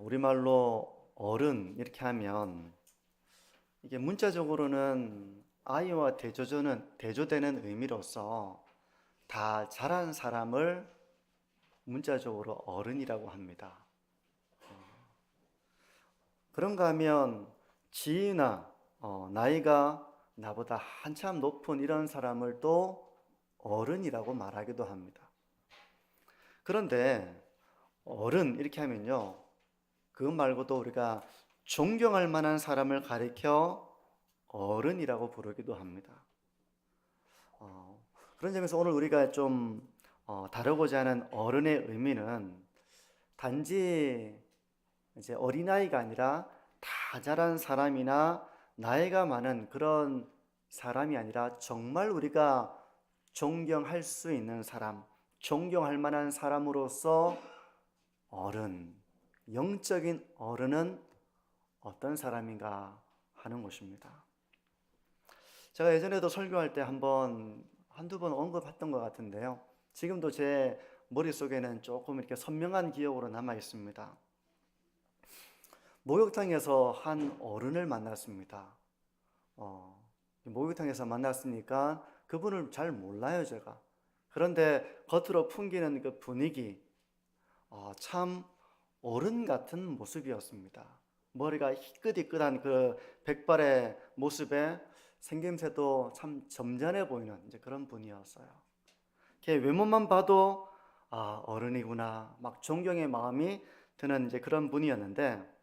우리말로 어른 이렇게 하면 이게 문자적으로는 아이와 대조되는 의미로서 다 자란 사람을 문자적으로 어른이라고 합니다. 그런가 하면 지위나 나이가 나보다 한참 높은 이런 사람을 또 어른이라고 말하기도 합니다. 그런데 어른 이렇게 하면요, 그것 말고도 우리가 존경할 만한 사람을 가리켜 어른이라고 부르기도 합니다. 그런 점에서 오늘 우리가 좀 다루고자 하는 어른의 의미는 단지 이제 어린아이가 아니라 다 자란 사람이나 나이가 많은 그런 사람이 아니라 정말 우리가 존경할 수 있는 사람, 존경할 만한 사람으로서 어른, 영적인 어른은 어떤 사람인가 하는 것입니다. 제가 예전에도 설교할 때 한두 번 언급했던 것 같은데요. 지금도 제 머릿속에는 조금 이렇게 선명한 기억으로 남아 있습니다. 목욕탕에서 한 어른을 만났습니다. 목욕탕에서 만났으니까 그분을 잘 몰라요, 제가. 그런데 겉으로 풍기는 그 분위기, 참 어른 같은 모습이었습니다. 머리가 희끗희끗한 그 백발의 모습에 생김새도 참 점잖해 보이는 이제 그런 분이었어요. 걔 외모만 봐도 어른이구나, 막 존경의 마음이 드는 이제 그런 분이었는데,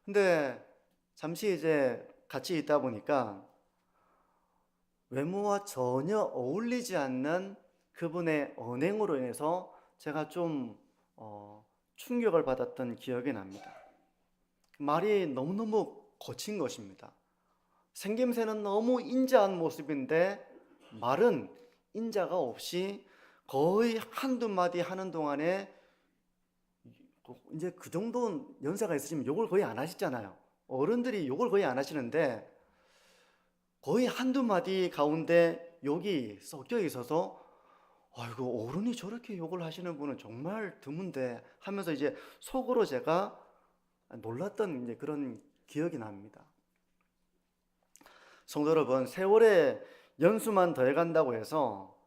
근데 잠시 이제 같이 있다 보니까 외모와 전혀 어울리지 않는 그분의 언행으로 인해서 제가 좀 충격을 받았던 기억이 납니다. 말이 너무너무 거친 것입니다. 생김새는 너무 인자한 모습인데 말은 인자가 없이 거의 한두 마디 하는 동안에 이제 그 정도 연세가 있으시면 욕을 거의 안 하시잖아요. 어른들이 욕을 거의 안 하시는데 거의 한두 마디 가운데 욕이 섞여 있어서 아이고, 어른이 저렇게 욕을 하시는 분은 정말 드문데 하면서 이제 속으로 제가 놀랐던 이제 그런 기억이 납니다. 성도 여러분, 세월의 연수만 더해간다고 해서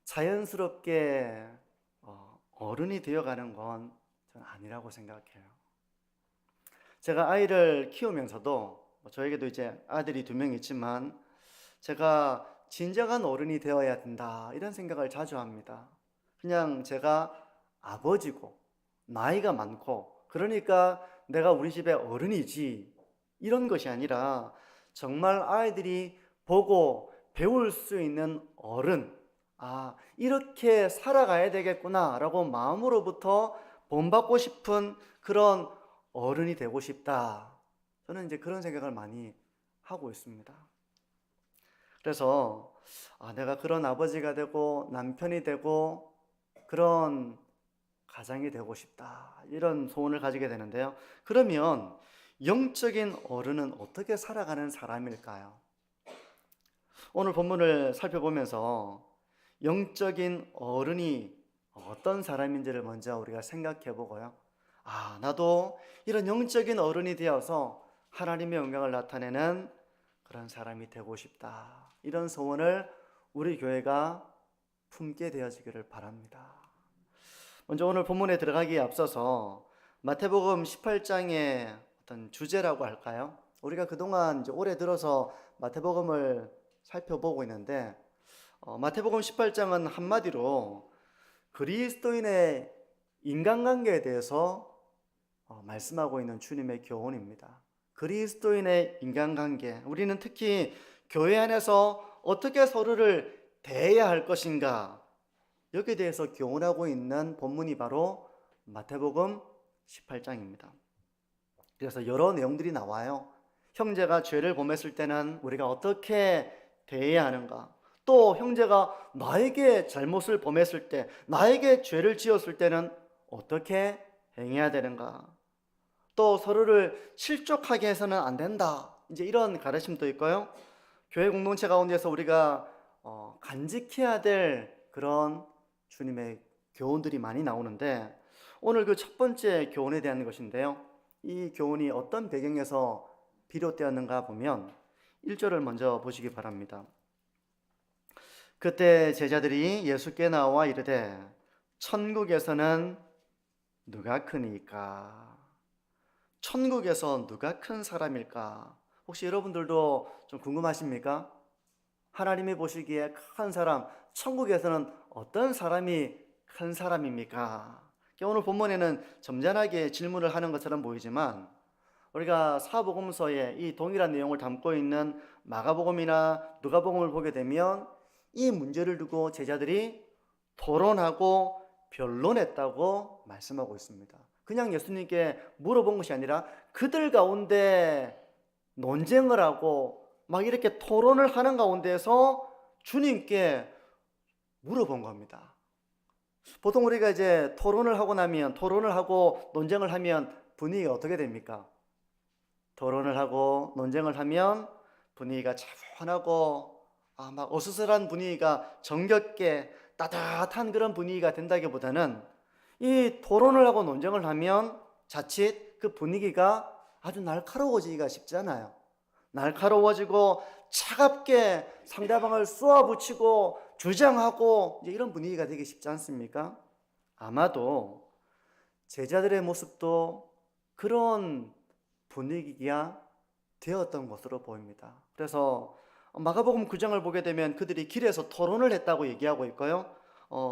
자연스럽게 어른이 되어가는 건 저는 아니라고 생각해요. 제가 아이를 키우면서도 저에게도 이제 아들이 2명 있지만 제가 진정한 어른이 되어야 된다 이런 생각을 자주 합니다. 그냥 제가 아버지고 나이가 많고 그러니까 내가 우리 집의 어른이지 이런 것이 아니라 정말 아이들이 보고 배울 수 있는 어른, 이렇게 살아가야 되겠구나 라고 마음으로부터 본받고 싶은 그런 어른이 되고 싶다. 저는 이제 그런 생각을 많이 하고 있습니다. 그래서 내가 그런 아버지가 되고 남편이 되고 그런 가장이 되고 싶다, 이런 소원을 가지게 되는데요. 그러면 영적인 어른은 어떻게 살아가는 사람일까요? 오늘 본문을 살펴보면서 영적인 어른이 어떤 사람인지를 먼저 우리가 생각해 보고요. 나도 이런 영적인 어른이 되어서 하나님의 영광을 나타내는 그런 사람이 되고 싶다, 이런 소원을 우리 교회가 품게 되어지기를 바랍니다. 먼저 오늘 본문에 들어가기에 앞서서 마태복음 18장의 어떤 주제라고 할까요? 우리가 그동안 이제 올해 들어서 마태복음을 살펴보고 있는데 마태복음 18장은 한마디로 그리스도인의 인간관계에 대해서 말씀하고 있는 주님의 교훈입니다. 그리스도인의 인간관계, 우리는 특히 교회 안에서 어떻게 서로를 대해야 할 것인가, 여기에 대해서 교훈하고 있는 본문이 바로 마태복음 18장입니다. 그래서 여러 내용들이 나와요. 형제가 죄를 범했을 때는 우리가 어떻게 대해야 하는가, 또 형제가 나에게 잘못을 범했을 때, 나에게 죄를 지었을 때는 어떻게 행해야 되는가, 또 서로를 실족하게 해서는 안 된다, 이제 이런 가르침도 있고요. 교회 공동체 가운데서 우리가 간직해야 될 그런 주님의 교훈들이 많이 나오는데 오늘 그 첫 번째 교훈에 대한 것인데요. 이 교훈이 어떤 배경에서 비롯되었는가 보면 1절을 먼저 보시기 바랍니다. 그때 제자들이 예수께 나와 이르되 천국에서는 누가 크니까? 천국에서 누가 큰 사람일까? 혹시 여러분들도 좀 궁금하십니까? 하나님이 보시기에 큰 사람, 천국에서는 어떤 사람이 큰 사람입니까? 오늘 본문에는 점잖하게 질문을 하는 것처럼 보이지만 우리가 사복음서에 이 동일한 내용을 담고 있는 마가복음이나 누가복음을 보게 되면 이 문제를 두고 제자들이 토론하고 변론했다고 말씀하고 있습니다. 그냥 예수님께 물어본 것이 아니라 그들 가운데 논쟁을 하고 막 이렇게 토론을 하는 가운데서 주님께 물어본 겁니다. 보통 우리가 이제 토론을 하고 논쟁을 하면 분위기가 어떻게 됩니까? 토론을 하고 논쟁을 하면 분위기가 차분하고 막 어수선한 분위기가 정겹게 따뜻한 그런 분위기가 된다기보다는 이 토론을 하고 논쟁을 하면 자칫 그 분위기가 아주 날카로워지기가 쉽잖아요. 날카로워지고 차갑게 상대방을 쏘아붙이고 주장하고 이제 이런 분위기가 되기 쉽지 않습니까? 아마도 제자들의 모습도 그런 분위기가 되었던 것으로 보입니다. 그래서 마가복음 9장을 보게 되면 그들이 길에서 토론을 했다고 얘기하고 있고요.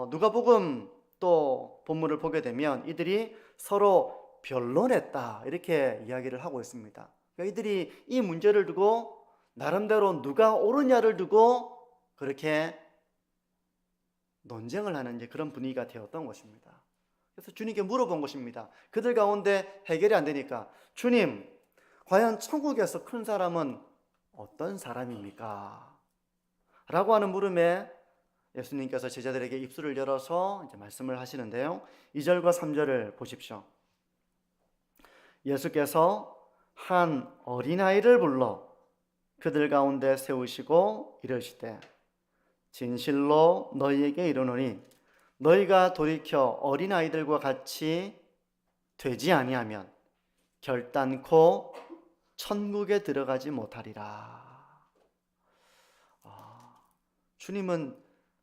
누가복음 또 본문을 보게 되면 이들이 서로 변론했다 이렇게 이야기를 하고 있습니다. 그러니까 이들이 이 문제를 두고 나름대로 누가 옳으냐를 두고 그렇게 논쟁을 하는 이제 그런 분위기가 되었던 것입니다. 그래서 주님께 물어본 것입니다. 그들 가운데 해결이 안 되니까 주님, 과연 천국에서 큰 사람은 어떤 사람입니까? 라고 하는 물음에 예수님께서 제자들에게 입술을 열어서 이제 말씀을 하시는데요. 2절과 3절을 보십시오. 예수께서 한 어린아이를 불러 그들 가운데 세우시고 이르시되 진실로 너희에게 이르노니 너희가 돌이켜 어린아이들과 같이 되지 아니하면 결단코 천국에 들어가지 못하리라. 주님은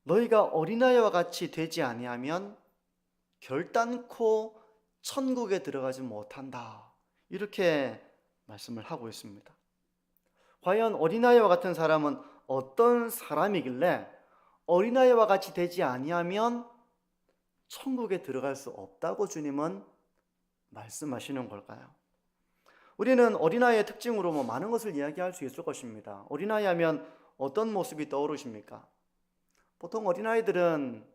너희가 어린아이와 같이 되지 아니하면 결단코 천국에 들어가지 못한다. 이렇게 말씀을 하고 있습니다. 과연 어린아이와 같은 사람은 어떤 사람이길래 어린아이와 같이 되지 아니하면 천국에 들어갈 수 없다고 주님은 말씀하시는 걸까요? 우리는 어린아이의 특징으로 많은 것을 이야기할 수 있을 것입니다. 어린아이 하면 어떤 모습이 떠오르십니까? 보통 어린아이들은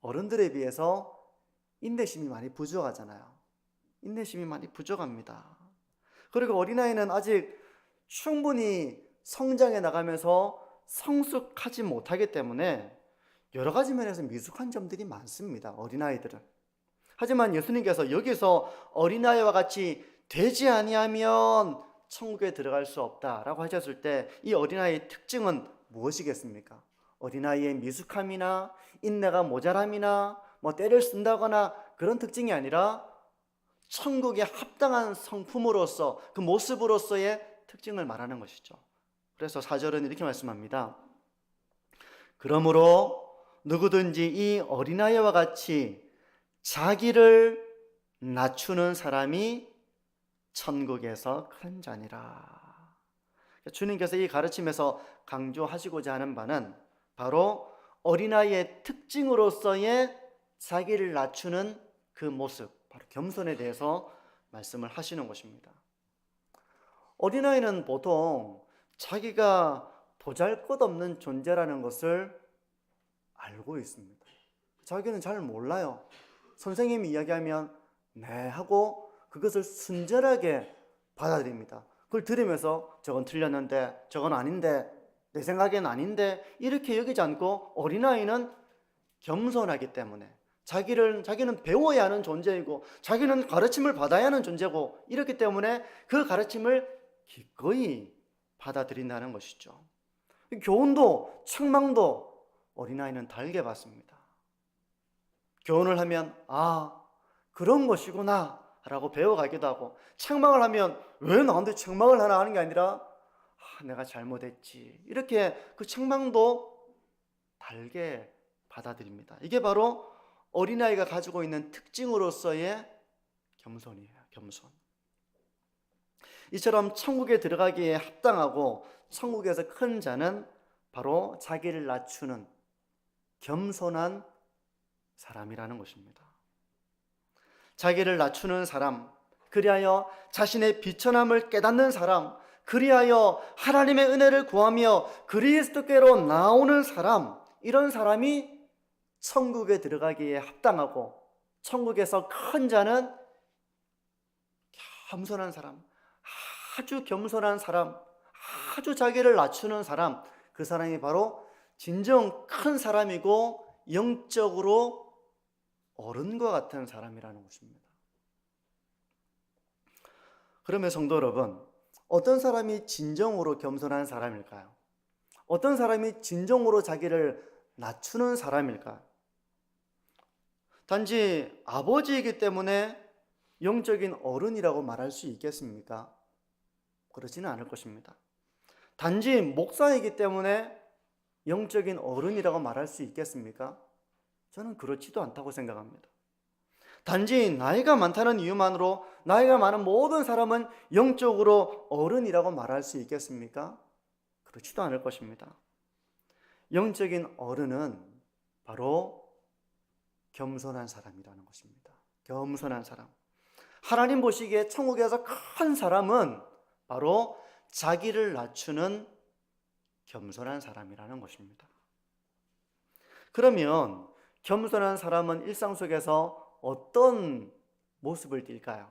어른들에 비해서 인내심이 많이 부족하잖아요. 인내심이 많이 부족합니다. 그리고 어린아이는 아직 충분히 성장해 나가면서 성숙하지 못하기 때문에 여러 가지 면에서 미숙한 점들이 많습니다. 어린아이들은. 하지만 예수님께서 여기서 어린아이와 같이 되지 아니하면 천국에 들어갈 수 없다라고 하셨을 때 이 어린아이의 특징은 무엇이겠습니까? 어린아이의 미숙함이나 인내가 모자람이나 때를 쓴다거나 그런 특징이 아니라 천국에 합당한 성품으로서 그 모습으로서의 특징을 말하는 것이죠. 그래서 4절은 이렇게 말씀합니다. 그러므로 누구든지 이 어린아이와 같이 자기를 낮추는 사람이 천국에서 큰 자니라. 주님께서 이 가르침에서 강조하시고자 하는 바는 바로 어린아이의 특징으로서의 자기를 낮추는 그 모습, 바로 겸손에 대해서 말씀을 하시는 것입니다. 어린아이는 보통 자기가 보잘것없는 존재라는 것을 알고 있습니다. 자기는 잘 몰라요. 선생님이 이야기하면 네 하고 그것을 순전하게 받아들입니다. 그걸 들으면서 저건 틀렸는데 저건 아닌데 내 생각엔 아닌데 이렇게 여기지 않고 어린아이는 겸손하기 때문에 자기는 배워야 하는 존재이고 자기는 가르침을 받아야 하는 존재고 이렇기 때문에 그 가르침을 기꺼이 받아들인다는 것이죠. 교훈도 책망도 어린아이는 달게 받습니다. 교훈을 하면 그런 것이구나 라고 배워가기도 하고, 책망을 하면 왜 나한테 책망을 하나 하는 게 아니라 내가 잘못했지, 이렇게 그 책망도 달게 받아들입니다. 이게 바로 어린아이가 가지고 있는 특징으로서의 겸손이에요. 겸손. 이처럼 천국에 들어가기에 합당하고 천국에서 큰 자는 바로 자기를 낮추는 겸손한 사람이라는 것입니다. 자기를 낮추는 사람, 그리하여 자신의 비천함을 깨닫는 사람, 그리하여 하나님의 은혜를 구하며 그리스도께로 나오는 사람, 이런 사람이 천국에 들어가기에 합당하고, 천국에서 큰 자는 겸손한 사람, 아주 겸손한 사람, 아주 자기를 낮추는 사람, 그 사람이 바로 진정 큰 사람이고 영적으로 어른과 같은 사람이라는 것입니다. 그러면 성도 여러분, 어떤 사람이 진정으로 겸손한 사람일까요? 어떤 사람이 진정으로 자기를 낮추는 사람일까요? 단지 아버지이기 때문에 영적인 어른이라고 말할 수 있겠습니까? 그렇지는 않을 것입니다. 단지 목사이기 때문에 영적인 어른이라고 말할 수 있겠습니까? 저는 그렇지도 않다고 생각합니다. 단지 나이가 많다는 이유만으로 나이가 많은 모든 사람은 영적으로 어른이라고 말할 수 있겠습니까? 그렇지도 않을 것입니다. 영적인 어른은 바로 겸손한 사람이라는 것입니다. 겸손한 사람. 하나님 보시기에 천국에서 큰 사람은 바로 자기를 낮추는 겸손한 사람이라는 것입니다. 그러면 겸손한 사람은 일상 속에서 어떤 모습을 띌까요?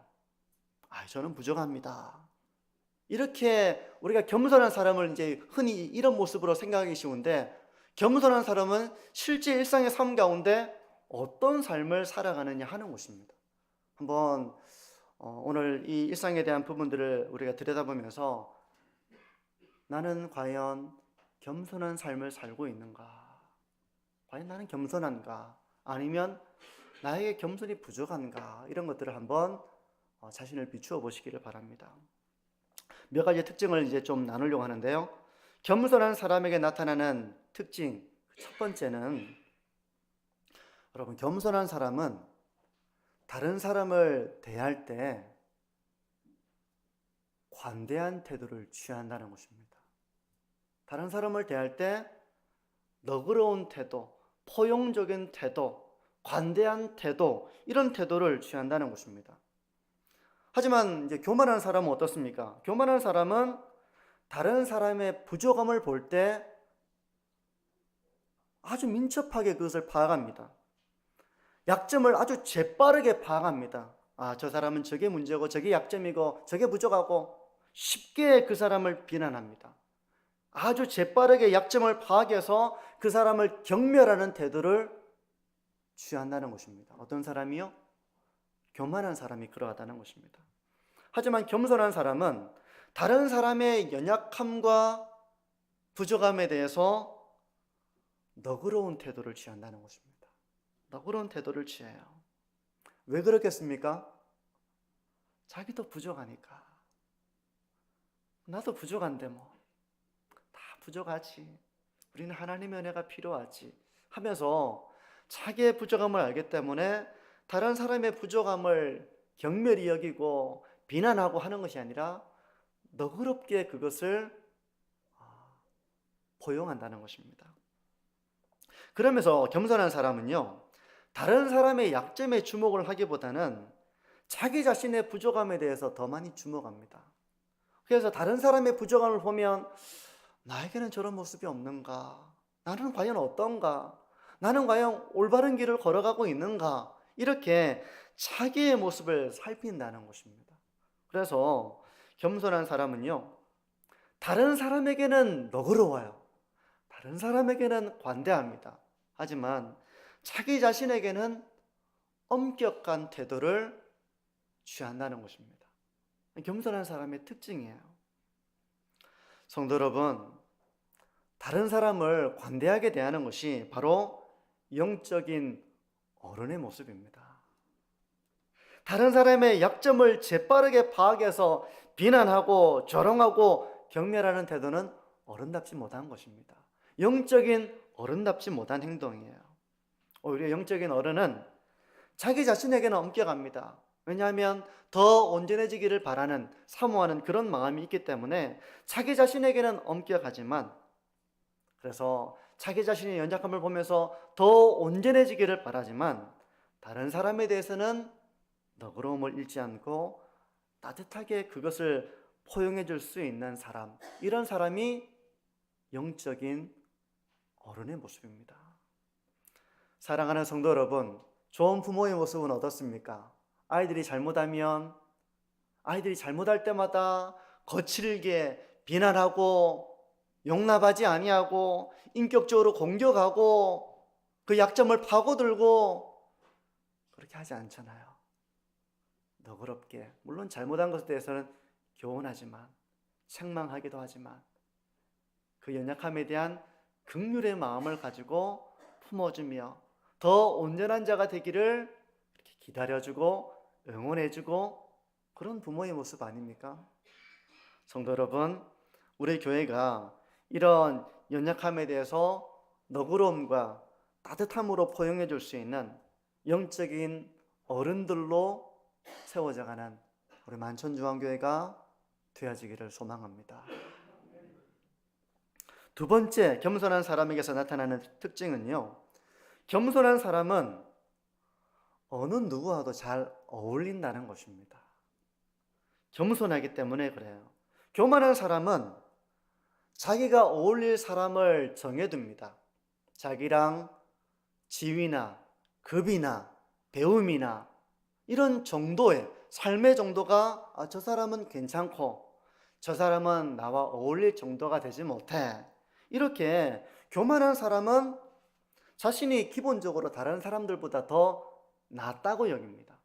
저는 부족합니다. 이렇게 우리가 겸손한 사람을 이제 흔히 이런 모습으로 생각하기 쉬운데, 겸손한 사람은 실제 일상의 삶 가운데 어떤 삶을 살아가느냐 하는 것입니다. 한번 오늘 이 일상에 대한 부분들을 우리가 들여다보면서 나는 과연 겸손한 삶을 살고 있는가? 과연 나는 겸손한가? 아니면 나에게 겸손이 부족한가? 이런 것들을 한번 자신을 비추어 보시기를 바랍니다. 몇 가지 특징을 이제 좀 나누려고 하는데요. 겸손한 사람에게 나타나는 특징, 첫 번째는, 여러분, 겸손한 사람은 다른 사람을 대할 때 관대한 태도를 취한다는 것입니다. 다른 사람을 대할 때 너그러운 태도, 포용적인 태도, 관대한 태도, 이런 태도를 취한다는 것입니다. 하지만 이제 교만한 사람은 어떻습니까? 교만한 사람은 다른 사람의 부족함을 볼 때 아주 민첩하게 그것을 파악합니다. 약점을 아주 재빠르게 파악합니다. 저 사람은 저게 문제고 저게 약점이고 저게 부족하고, 쉽게 그 사람을 비난합니다. 아주 재빠르게 약점을 파악해서 그 사람을 경멸하는 태도를 취한다는 것입니다. 어떤 사람이요? 교만한 사람이 그러하다는 것입니다. 하지만 겸손한 사람은 다른 사람의 연약함과 부족함에 대해서 너그러운 태도를 취한다는 것입니다. 너그러운 태도를 취해요. 왜 그렇겠습니까? 자기도 부족하니까. 나도 부족한데 다 부족하지. 우리는 하나님의 은혜가 필요하지 하면서 자기의 부족함을 알기 때문에 다른 사람의 부족함을 경멸히 여기고 비난하고 하는 것이 아니라 너그럽게 그것을 포용한다는 것입니다. 그러면서 겸손한 사람은요, 다른 사람의 약점에 주목을 하기보다는 자기 자신의 부족함에 대해서 더 많이 주목합니다. 그래서 다른 사람의 부족함을 보면 나에게는 저런 모습이 없는가? 나는 과연 어떤가? 나는 과연 올바른 길을 걸어가고 있는가? 이렇게 자기의 모습을 살핀다는 것입니다. 그래서 겸손한 사람은요, 다른 사람에게는 너그러워요. 다른 사람에게는 관대합니다. 하지만 자기 자신에게는 엄격한 태도를 취한다는 것입니다. 겸손한 사람의 특징이에요. 성도 여러분, 다른 사람을 관대하게 대하는 것이 바로 영적인 어른의 모습입니다. 다른 사람의 약점을 재빠르게 파악해서 비난하고 조롱하고 경멸하는 태도는 어른답지 못한 것입니다. 영적인 어른답지 못한 행동이에요. 오히려 영적인 어른은 자기 자신에게는 엄격합니다. 왜냐하면 더 온전해지기를 바라는, 사모하는 그런 마음이 있기 때문에 자기 자신에게는 엄격하지만, 그래서 자기 자신의 연약함을 보면서 더 온전해지기를 바라지만 다른 사람에 대해서는 너그러움을 잃지 않고 따뜻하게 그것을 포용해 줄 수 있는 사람, 이런 사람이 영적인 어른의 모습입니다. 사랑하는 성도 여러분, 좋은 부모의 모습은 어떻습니까? 아이들이 잘못할 때마다 거칠게 비난하고 용납하지 아니하고 인격적으로 공격하고 그 약점을 파고들고 그렇게 하지 않잖아요. 너그럽게, 물론 잘못한 것에 대해서는 교훈하지만, 책망하기도 하지만 그 연약함에 대한 긍휼의 마음을 가지고 품어주며 더 온전한 자가 되기를 이렇게 기다려주고 응원해주고, 그런 부모의 모습 아닙니까? 성도 여러분, 우리 교회가 이런 연약함에 대해서 너그러움과 따뜻함으로 포용해 줄 수 있는 영적인 어른들로 세워져가는 우리 만천중앙교회가 되어지기를 소망합니다. 두 번째, 겸손한 사람에게서 나타나는 특징은요, 겸손한 사람은 어느 누구와도 잘 어울린다는 것입니다. 겸손하기 때문에 그래요. 교만한 사람은 자기가 어울릴 사람을 정해둡니다. 자기랑 지위나 급이나 배움이나 이런 정도의 삶의 정도가 저 사람은 괜찮고 저 사람은 나와 어울릴 정도가 되지 못해. 이렇게 교만한 사람은 자신이 기본적으로 다른 사람들보다 더 낫다고 여깁니다.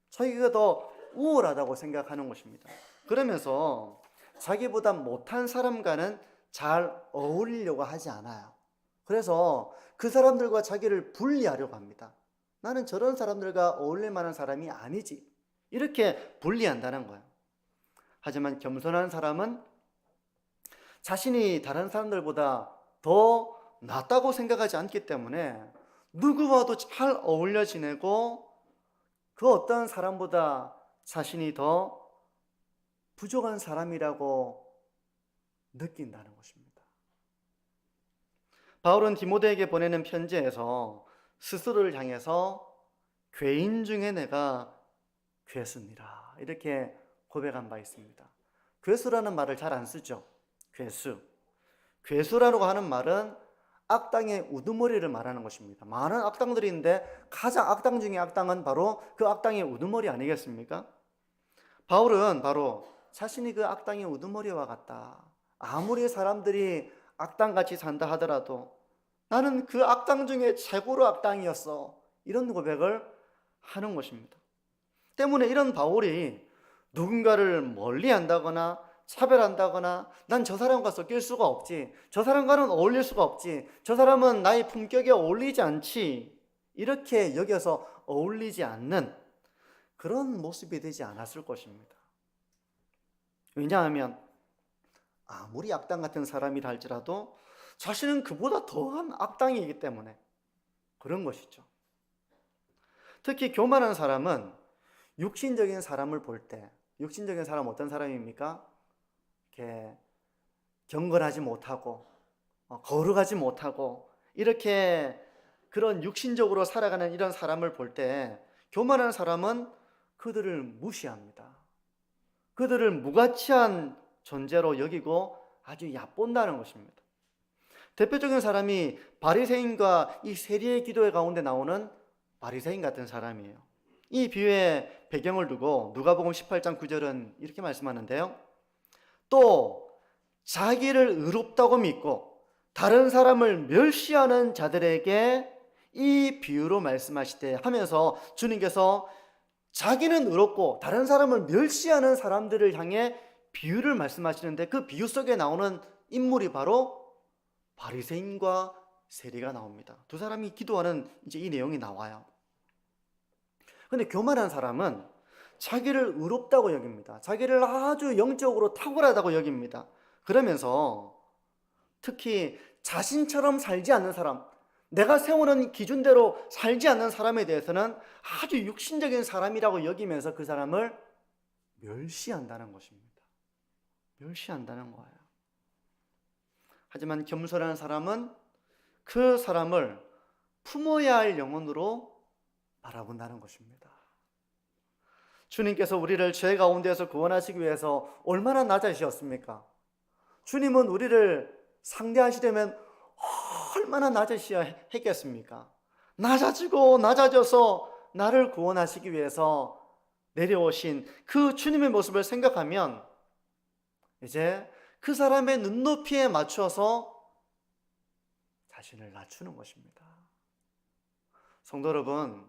자기가 더 우월하다고 생각하는 것입니다. 그러면서 자기보다 못한 사람과는 잘 어울리려고 하지 않아요. 그래서 그 사람들과 자기를 분리하려고 합니다. 나는 저런 사람들과 어울릴 만한 사람이 아니지. 이렇게 분리한다는 거예요. 하지만 겸손한 사람은 자신이 다른 사람들보다 더 낫다고 생각하지 않기 때문에 누구와도 잘 어울려 지내고 그 어떤 사람보다 자신이 더 부족한 사람이라고 느낀다는 것입니다. 바울은 디모데에게 보내는 편지에서 스스로를 향해서 괴인 중에 내가 괴수니라 이렇게 고백한 바 있습니다. 괴수라는 말을 잘 안 쓰죠. 괴수라고 하는 말은 악당의 우두머리를 말하는 것입니다. 많은 악당들이 있는데 가장 악당 중에 악당은 바로 그 악당의 우두머리 아니겠습니까? 바울은 바로 자신이 그 악당의 우두머리와 같다. 아무리 사람들이 악당같이 산다 하더라도 나는 그 악당 중에 최고로 악당이었어. 이런 고백을 하는 것입니다. 때문에 이런 바울이 누군가를 멀리한다거나 차별한다거나 난 저 사람과 섞일 수가 없지, 저 사람과는 어울릴 수가 없지, 저 사람은 나의 품격에 어울리지 않지, 이렇게 여겨서 어울리지 않는 그런 모습이 되지 않았을 것입니다. 왜냐하면 아무리 악당 같은 사람이라 할지라도 자신은 그보다 더한 악당이기 때문에 그런 것이죠. 특히 교만한 사람은 육신적인 사람을 볼 때, 육신적인 사람은 어떤 사람입니까? 이렇게 경건하지 못하고 거룩하지 못하고 이렇게 그런 육신적으로 살아가는 이런 사람을 볼 때 교만한 사람은 그들을 무시합니다. 그들을 무가치한 존재로 여기고 아주 얕본다는 것입니다. 대표적인 사람이 바리새인과 이 세리의 기도회 가운데 나오는 바리새인 같은 사람이에요. 이 비유의 배경을 두고 누가복음 18장 9절은 이렇게 말씀하는데요. 또 자기를 의롭다고 믿고 다른 사람을 멸시하는 자들에게 이 비유로 말씀하시되 하면서 주님께서 자기는 의롭고 다른 사람을 멸시하는 사람들을 향해 비유를 말씀하시는데 그 비유 속에 나오는 인물이 바로 바리새인과 세리가 나옵니다. 두 사람이 기도하는 이제 이 내용이 나와요. 근데 교만한 사람은 자기를 의롭다고 여깁니다. 자기를 아주 영적으로 탁월하다고 여깁니다. 그러면서 특히 자신처럼 살지 않는 사람, 내가 세우는 기준대로 살지 않는 사람에 대해서는 아주 육신적인 사람이라고 여기면서 그 사람을 멸시한다는 것입니다. 멸시한다는 거예요. 하지만 겸손한 사람은 그 사람을 품어야 할 영혼으로 바라본다는 것입니다. 주님께서 우리를 죄 가운데에서 구원하시기 위해서 얼마나 낮아지셨습니까? 주님은 우리를 상대하시려면 얼마나 낮으셔야 했겠습니까? 낮아지고 낮아져서 나를 구원하시기 위해서 내려오신 그 주님의 모습을 생각하면 이제 그 사람의 눈높이에 맞춰서 자신을 낮추는 것입니다. 성도 여러분,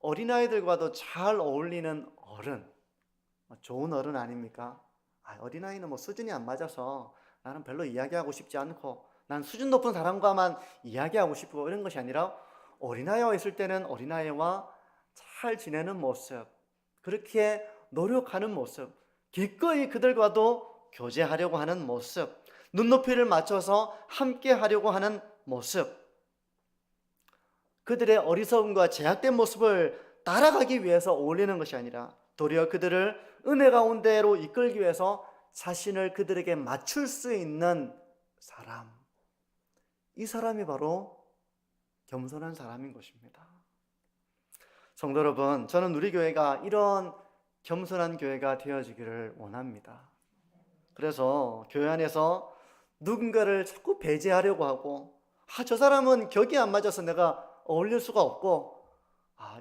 어린아이들과도 잘 어울리는 어른, 좋은 어른 아닙니까? 어린아이는 뭐 수준이 안 맞아서 나는 별로 이야기하고 싶지 않고 난 수준 높은 사람과만 이야기하고 싶고 이런 것이 아니라 어린아이와 있을 때는 어린아이와 잘 지내는 모습, 그렇게 노력하는 모습, 기꺼이 그들과도 교제하려고 하는 모습, 눈높이를 맞춰서 함께 하려고 하는 모습, 그들의 어리석음과 제약된 모습을 따라가기 위해서 어울리는 것이 아니라 도리어 그들을 은혜 가운데로 이끌기 위해서 자신을 그들에게 맞출 수 있는 사람, 이 사람이 바로 겸손한 사람인 것입니다. 성도 여러분, 저는 우리 교회가 이런 겸손한 교회가 되어지기를 원합니다. 그래서 교회 안에서 누군가를 자꾸 배제하려고 하고 저 사람은 격이 안 맞아서 내가 어울릴 수가 없고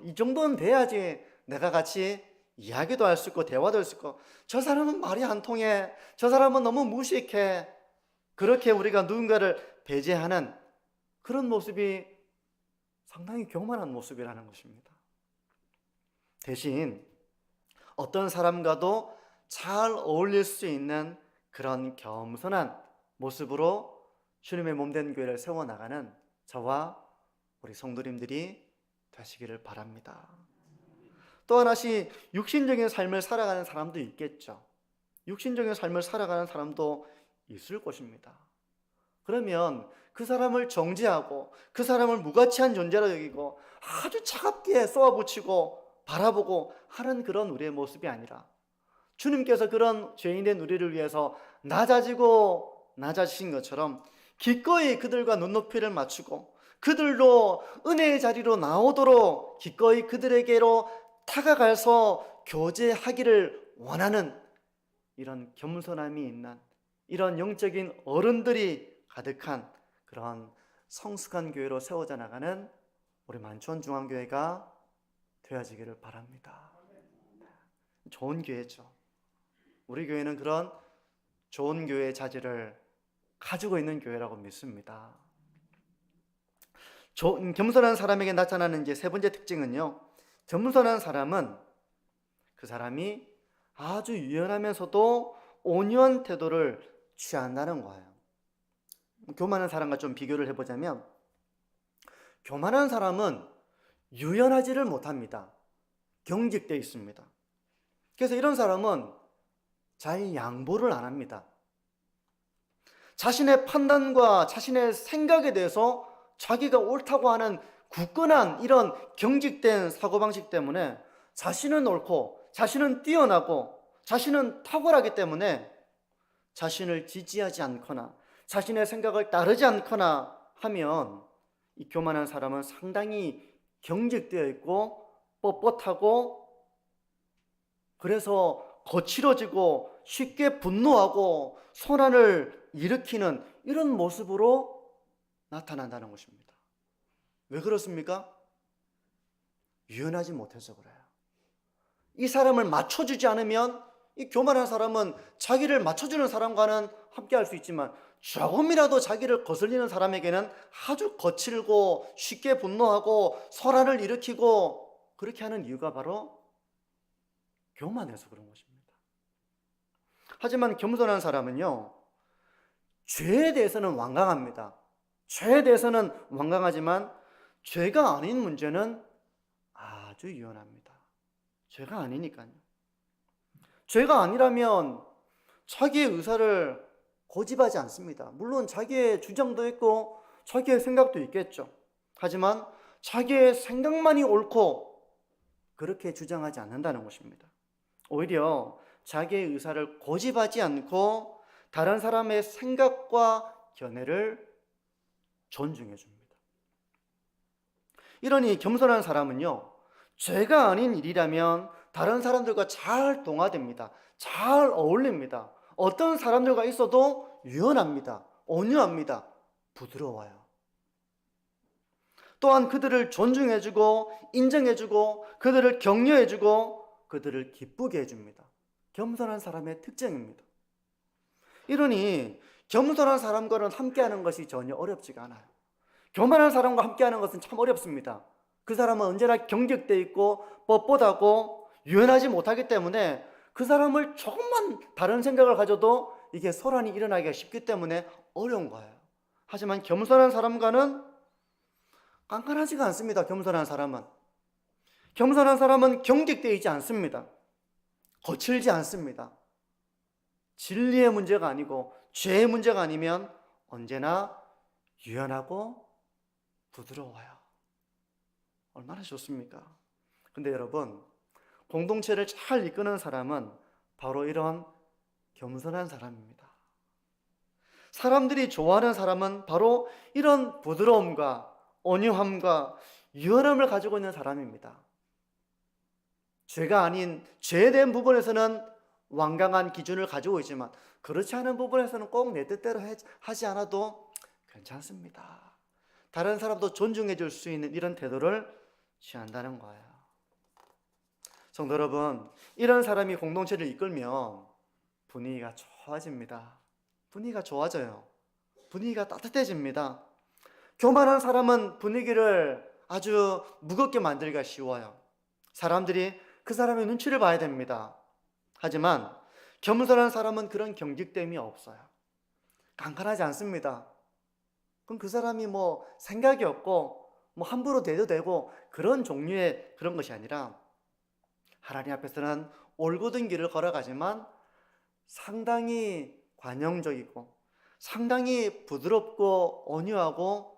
이 정도는 돼야지 내가 같이 이야기도 할 수 있고 대화도 할 수 있고 저 사람은 말이 안 통해, 저 사람은 너무 무식해, 그렇게 우리가 누군가를 배제하는 그런 모습이 상당히 교만한 모습이라는 것입니다. 대신 어떤 사람과도 잘 어울릴 수 있는 그런 겸손한 모습으로 주님의 몸된 교회를 세워나가는 저와 우리 성도님들이 되시기를 바랍니다. 또 하나씩 육신적인 삶을 살아가는 사람도 있겠죠. 육신적인 삶을 살아가는 사람도 있을 것입니다. 그러면 그 사람을 정죄하고 그 사람을 무가치한 존재로 여기고 아주 차갑게 쏘아붙이고 바라보고 하는 그런 우리의 모습이 아니라 주님께서 그런 죄인된 우리를 위해서 낮아지신 것처럼 기꺼이 그들과 눈높이를 맞추고 그들도 은혜의 자리로 나오도록 기꺼이 그들에게로 다가가서 교제하기를 원하는 이런 겸손함이 있는 이런 영적인 어른들이 가득한 그런 성숙한 교회로 세워져 나가는 우리 만촌 중앙교회가 되어지기를 바랍니다. 좋은 교회죠. 우리 교회는 그런 좋은 교회의 자질을 가지고 있는 교회라고 믿습니다. 겸손한 사람에게 나타나는 이제 세 번째 특징은요, 겸손한 사람은 그 사람이 아주 유연하면서도 온유한 태도를 취한다는 거예요. 교만한 사람과 좀 비교를 해보자면, 교만한 사람은 유연하지를 못합니다. 경직되어 있습니다. 그래서 이런 사람은 잘 양보를 안 합니다. 자신의 판단과 자신의 생각에 대해서 자기가 옳다고 하는 굳건한 이런 경직된 사고방식 때문에 자신은 옳고 자신은 뛰어나고 자신은 탁월하기 때문에 자신을 지지하지 않거나 자신의 생각을 따르지 않거나 하면 이 교만한 사람은 상당히 경직되어 있고 뻣뻣하고 그래서 거칠어지고 쉽게 분노하고 소란을 일으키는 이런 모습으로 나타난다는 것입니다. 왜 그렇습니까? 유연하지 못해서 그래요. 이 사람을 맞춰주지 않으면 이 교만한 사람은 자기를 맞춰주는 사람과는 함께 할 수 있지만 조금이라도 자기를 거슬리는 사람에게는 아주 거칠고 쉽게 분노하고 소란을 일으키고 그렇게 하는 이유가 바로 교만해서 그런 것입니다. 하지만 겸손한 사람은요, 죄에 대해서는 완강합니다. 죄에 대해서는 완강하지만 죄가 아닌 문제는 아주 유연합니다. 죄가 아니니까요. 죄가 아니라면 자기의 의사를 고집하지 않습니다. 물론 자기의 주장도 있고 자기의 생각도 있겠죠. 하지만 자기의 생각만이 옳고 그렇게 주장하지 않는다는 것입니다. 오히려 자기의 의사를 고집하지 않고 다른 사람의 생각과 견해를 존중해 줍니다. 이러니 겸손한 사람은요, 죄가 아닌 일이라면 다른 사람들과 잘 동화됩니다. 잘 어울립니다. 어떤 사람들과 있어도 유연합니다. 온유합니다. 부드러워요. 또한 그들을 존중해주고 인정해주고 그들을 격려해주고 그들을 기쁘게 해줍니다. 겸손한 사람의 특징입니다. 이러니 겸손한 사람과는 함께하는 것이 전혀 어렵지가 않아요. 교만한 사람과 함께하는 것은 참 어렵습니다. 그 사람은 언제나 경직되어 있고 뻣뻣하고 유연하지 못하기 때문에 그 사람을 조금만 다른 생각을 가져도 이게 소란이 일어나기가 쉽기 때문에 어려운 거예요. 하지만 겸손한 사람과는 깐깐하지가 않습니다. 겸손한 사람은 경직되어 있지 않습니다. 거칠지 않습니다. 진리의 문제가 아니고 죄의 문제가 아니면 언제나 유연하고 부드러워요. 얼마나 좋습니까? 근데 여러분, 공동체를 잘 이끄는 사람은 바로 이런 겸손한 사람입니다. 사람들이 좋아하는 사람은 바로 이런 부드러움과 온유함과 유연함을 가지고 있는 사람입니다. 죄가 아닌 죄에 대한 부분에서는 완강한 기준을 가지고 있지만 그렇지 않은 부분에서는 꼭 내 뜻대로 하지 않아도 괜찮습니다. 다른 사람도 존중해 줄 수 있는 이런 태도를 취한다는 거예요. 성도 여러분, 이런 사람이 공동체를 이끌면 분위기가 좋아집니다. 분위기가 좋아져요. 분위기가 따뜻해집니다. 교만한 사람은 분위기를 아주 무겁게 만들기가 쉬워요. 사람들이 그 사람의 눈치를 봐야 됩니다. 하지만 겸손한 사람은 그런 경직됨이 없어요. 깐깐하지 않습니다. 그럼 그 사람이 생각이 없고 함부로 대도 되고 그런 종류의 그런 것이 아니라 하나님 앞에서는 올곧은 길을 걸어가지만 상당히 관용적이고 상당히 부드럽고 온유하고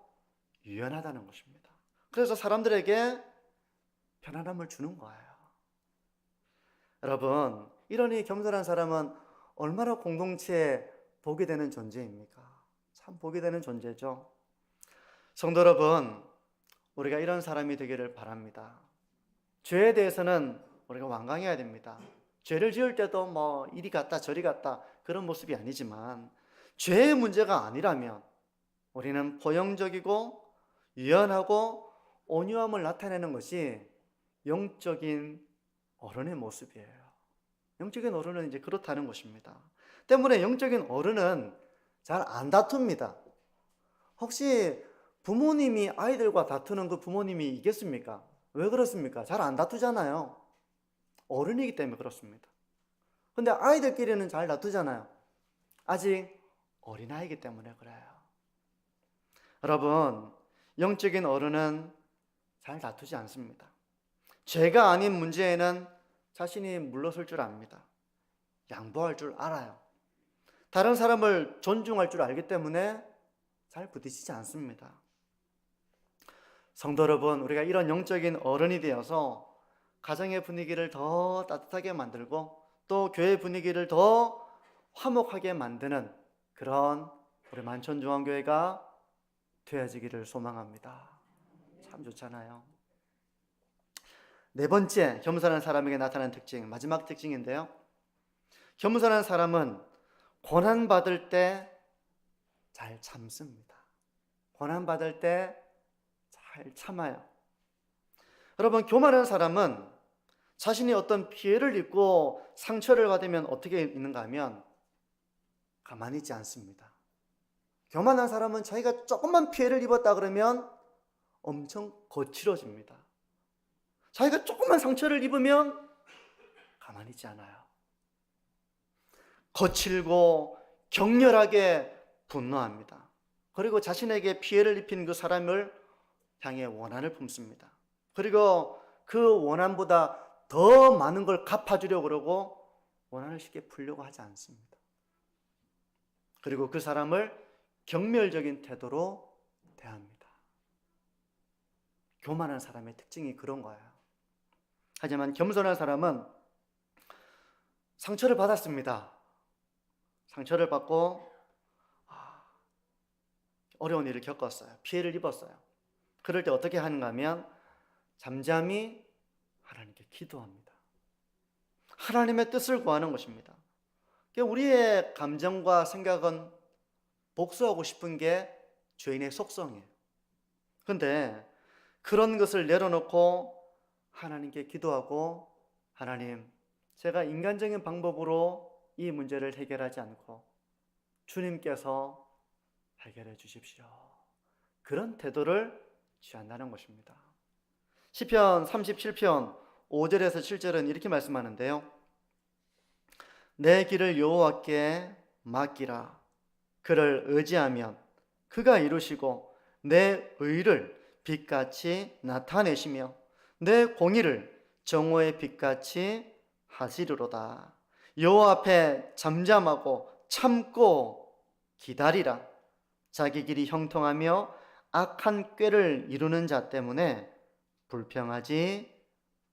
유연하다는 것입니다. 그래서 사람들에게 편안함을 주는 거예요. 여러분, 이러니 겸손한 사람은 얼마나 공동체에 복이 되는 존재입니까? 참 복이 되는 존재죠. 성도 여러분, 우리가 이런 사람이 되기를 바랍니다. 죄에 대해서는 우리가 완강해야 됩니다. 죄를 지을 때도 이리 갔다 저리 갔다 그런 모습이 아니지만 죄의 문제가 아니라면 우리는 포용적이고 유연하고 온유함을 나타내는 것이 영적인 어른의 모습이에요. 영적인 어른은 이제 그렇다는 것입니다. 때문에 영적인 어른은 잘 안 다툽니다. 혹시 부모님이 아이들과 다투는 그 부모님이 있겠습니까? 왜 그렇습니까? 잘 안 다투잖아요. 어른이기 때문에 그렇습니다. 근데 아이들끼리는 잘 다투잖아요. 아직 어린아이기 때문에 그래요. 여러분, 영적인 어른은 잘 다투지 않습니다. 죄가 아닌 문제에는 자신이 물러설 줄 압니다. 양보할 줄 알아요. 다른 사람을 존중할 줄 알기 때문에 잘 부딪히지 않습니다. 성도 여러분, 우리가 이런 영적인 어른이 되어서 가정의 분위기를 더 따뜻하게 만들고 또 교회 분위기를 더 화목하게 만드는 그런 우리 만천중앙교회가 되어지기를 소망합니다. 참 좋잖아요. 네 번째, 겸손한 사람에게 나타나는 특징, 마지막 특징인데요. 겸손한 사람은 고난받을 때 잘 참습니다. 고난받을 때 잘 참아요. 여러분, 교만한 사람은 자신이 어떤 피해를 입고 상처를 받으면 어떻게 있는가 하면 가만히 있지 않습니다. 교만한 사람은 자기가 조금만 피해를 입었다 그러면 엄청 거칠어집니다. 자기가 조금만 상처를 입으면 가만히 있지 않아요. 거칠고 격렬하게 분노합니다. 그리고 자신에게 피해를 입힌 그 사람을 향해 원한을 품습니다. 그리고 그 원한보다 더 많은 걸 갚아주려고 그러고 원한을 쉽게 풀려고 하지 않습니다. 그리고 그 사람을 경멸적인 태도로 대합니다. 교만한 사람의 특징이 그런 거예요. 하지만 겸손한 사람은 상처를 받았습니다. 상처를 받고 어려운 일을 겪었어요. 피해를 입었어요. 그럴 때 어떻게 하는가 하면 잠잠히 하나님께 기도합니다. 하나님의 뜻을 구하는 것입니다. 우리의 감정과 생각은 복수하고 싶은 게 죄인의 속성이에요. 그런데 그런 것을 내려놓고 하나님께 기도하고, 하나님, 제가 인간적인 방법으로 이 문제를 해결하지 않고 주님께서 해결해 주십시오. 그런 태도를 취한다는 것입니다. 시편 37편 5절에서 7절은 이렇게 말씀하는데요. 내 길을 여호와께 맡기라. 그를 의지하면 그가 이루시고 내 의를 빛같이 나타내시며 내 공의를 정오의 빛같이 하시리로다. 여호와 앞에 잠잠하고 참고 기다리라. 자기 길이 형통하며 악한 꾀를 이루는 자 때문에 불평하지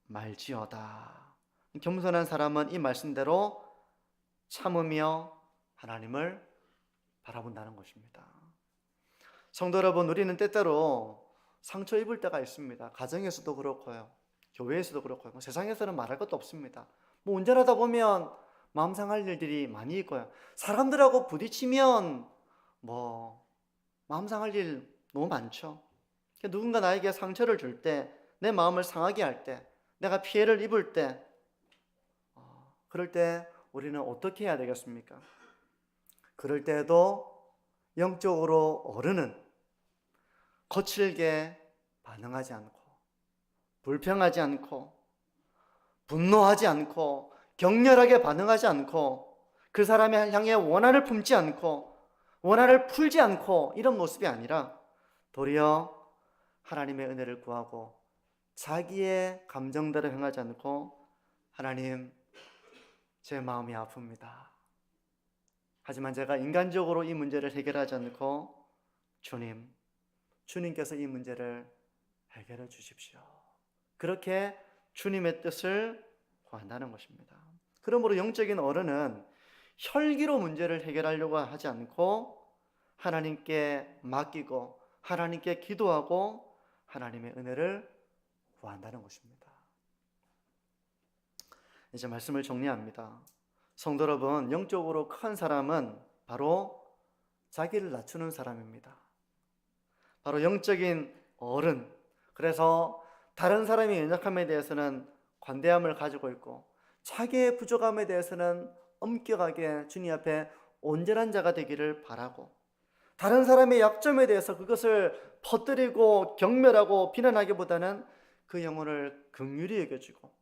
말지어다. 겸손한 사람은 이 말씀대로 참으며 하나님을 바라본다는 것입니다. 성도 여러분, 우리는 때때로 상처 입을 때가 있습니다. 가정에서도 그렇고요, 교회에서도 그렇고요, 세상에서는 말할 것도 없습니다. 운전하다 보면 마음 상할 일들이 많이 있고요, 사람들하고 부딪히면 마음 상할 일 너무 많죠. 누군가 나에게 상처를 줄 때, 내 마음을 상하게 할 때, 내가 피해를 입을 때, 그럴 때 우리는 어떻게 해야 되겠습니까? 그럴 때에도 영적으로 어른은 거칠게 반응하지 않고, 불평하지 않고, 분노하지 않고, 격렬하게 반응하지 않고, 그 사람을 향해 원한을 품지 않고, 원한을 풀지 않고, 이런 모습이 아니라 도리어 하나님의 은혜를 구하고 자기의 감정대로 행하지 않고, 하나님, 제 마음이 아픕니다. 하지만 제가 인간적으로 이 문제를 해결하지 않고, 주님께서 이 문제를 해결해 주십시오. 그렇게 주님의 뜻을 구한다는 것입니다. 그러므로 영적인 어른은 혈기로 문제를 해결하려고 하지 않고 하나님께 맡기고 하나님께 기도하고 하나님의 은혜를 구한다는 것입니다. 이제 말씀을 정리합니다. 성도 여러분, 영적으로 큰 사람은 바로 자기를 낮추는 사람입니다. 바로 영적인 어른. 그래서 다른 사람의 연약함에 대해서는 관대함을 가지고 있고, 자기의 부족함에 대해서는 엄격하게 주님 앞에 온전한 자가 되기를 바라고, 다른 사람의 약점에 대해서 그것을 퍼뜨리고 경멸하고 비난하기보다는 그 영혼을 긍휼히 여겨주고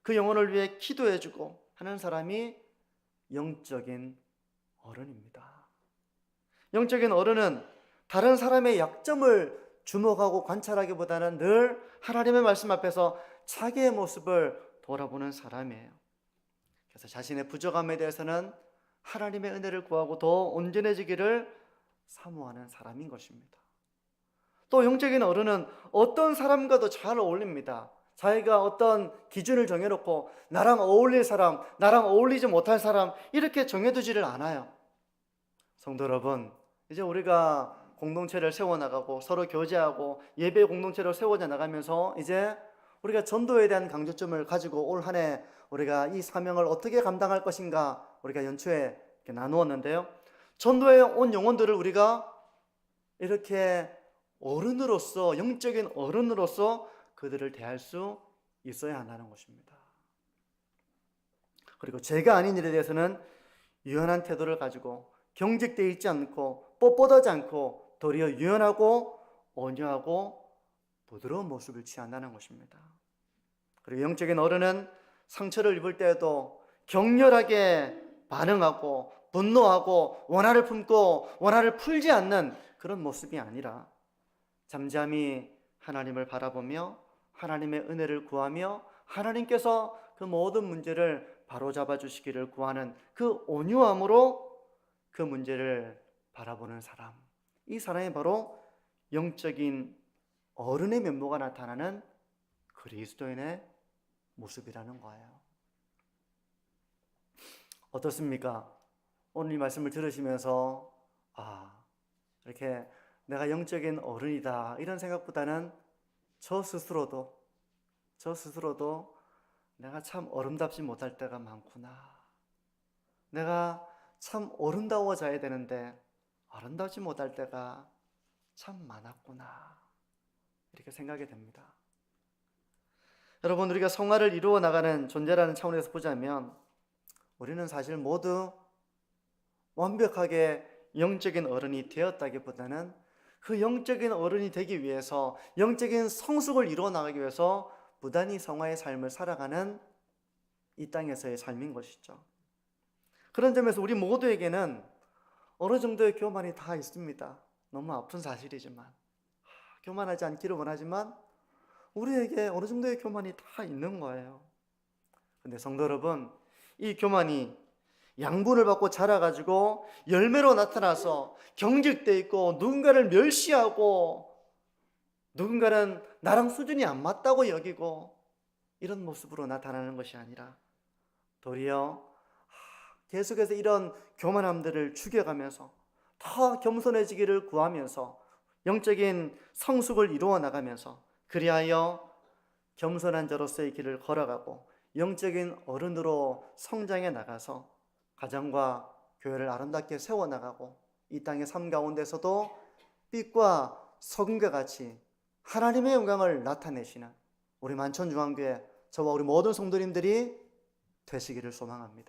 그 영혼을 위해 기도해주고 하는 사람이 영적인 어른입니다. 영적인 어른은 다른 사람의 약점을 주목하고 관찰하기보다는 늘 하나님의 말씀 앞에서 자기의 모습을 돌아보는 사람이에요. 그래서 자신의 부족함에 대해서는 하나님의 은혜를 구하고 더 온전해지기를 사모하는 사람인 것입니다. 또 영적인 어른은 어떤 사람과도 잘 어울립니다. 자기가 어떤 기준을 정해놓고 나랑 어울릴 사람, 나랑 어울리지 못할 사람, 이렇게 정해두지를 않아요. 성도 여러분, 이제 우리가 공동체를 세워나가고 서로 교제하고 예배 공동체로 세워져 나가면서 이제 우리가 전도에 대한 강조점을 가지고 올 한 해 우리가 이 사명을 어떻게 감당할 것인가 우리가 연초에 이렇게 나누었는데요. 전도에 온 영혼들을 우리가 이렇게 어른으로서, 영적인 어른으로서 그들을 대할 수 있어야 한다는 것입니다. 그리고 죄가 아닌 일에 대해서는 유연한 태도를 가지고 경직되어 있지 않고 뻣뻣하지 않고 도리어 유연하고 온유하고 부드러운 모습을 취한다는 것입니다. 그리고 영적인 어른은 상처를 입을 때에도 격렬하게 반응하고 분노하고 원한을 품고 원한을 풀지 않는 그런 모습이 아니라 잠잠히 하나님을 바라보며 하나님의 은혜를 구하며 하나님께서 그 모든 문제를 바로잡아 주시기를 구하는 그 온유함으로 그 문제를 바라보는 사람, 이 사람이 바로 영적인 어른의 면모가 나타나는 그리스도인의 모습이라는 거예요. 어떻습니까? 오늘 이 말씀을 들으시면서 이렇게 내가 영적인 어른이다 이런 생각보다는 저 스스로도 내가 참 어른답지 못할 때가 많구나, 내가 참 어른다워져야 되는데 아름답지 못할 때가 참 많았구나, 이렇게 생각이 됩니다. 여러분, 우리가 성화를 이루어 나가는 존재라는 차원에서 보자면 우리는 사실 모두 완벽하게 영적인 어른이 되었다기보다는 그 영적인 어른이 되기 위해서, 영적인 성숙을 이루어 나가기 위해서 부단히 성화의 삶을 살아가는 이 땅에서의 삶인 것이죠. 그런 점에서 우리 모두에게는 어느 정도의 교만이 다 있습니다. 너무 아픈 사실이지만, 교만하지 않기를 원하지만 우리에게 어느 정도의 교만이 다 있는 거예요. 근데 성도 여러분, 이 교만이 양분을 받고 자라가지고 열매로 나타나서 경직돼 있고, 누군가를 멸시하고 누군가는 나랑 수준이 안 맞다고 여기고 이런 모습으로 나타나는 것이 아니라 도리어 계속해서 이런 교만함들을 죽여가면서 더 겸손해지기를 구하면서 영적인 성숙을 이루어 나가면서, 그리하여 겸손한 자로서의 길을 걸어가고 영적인 어른으로 성장해 나가서 가정과 교회를 아름답게 세워나가고 이 땅의 삶 가운데서도 빛과 소금과 같이 하나님의 영광을 나타내시는 우리 만천중앙교회, 저와 우리 모든 성도님들이 되시기를 소망합니다.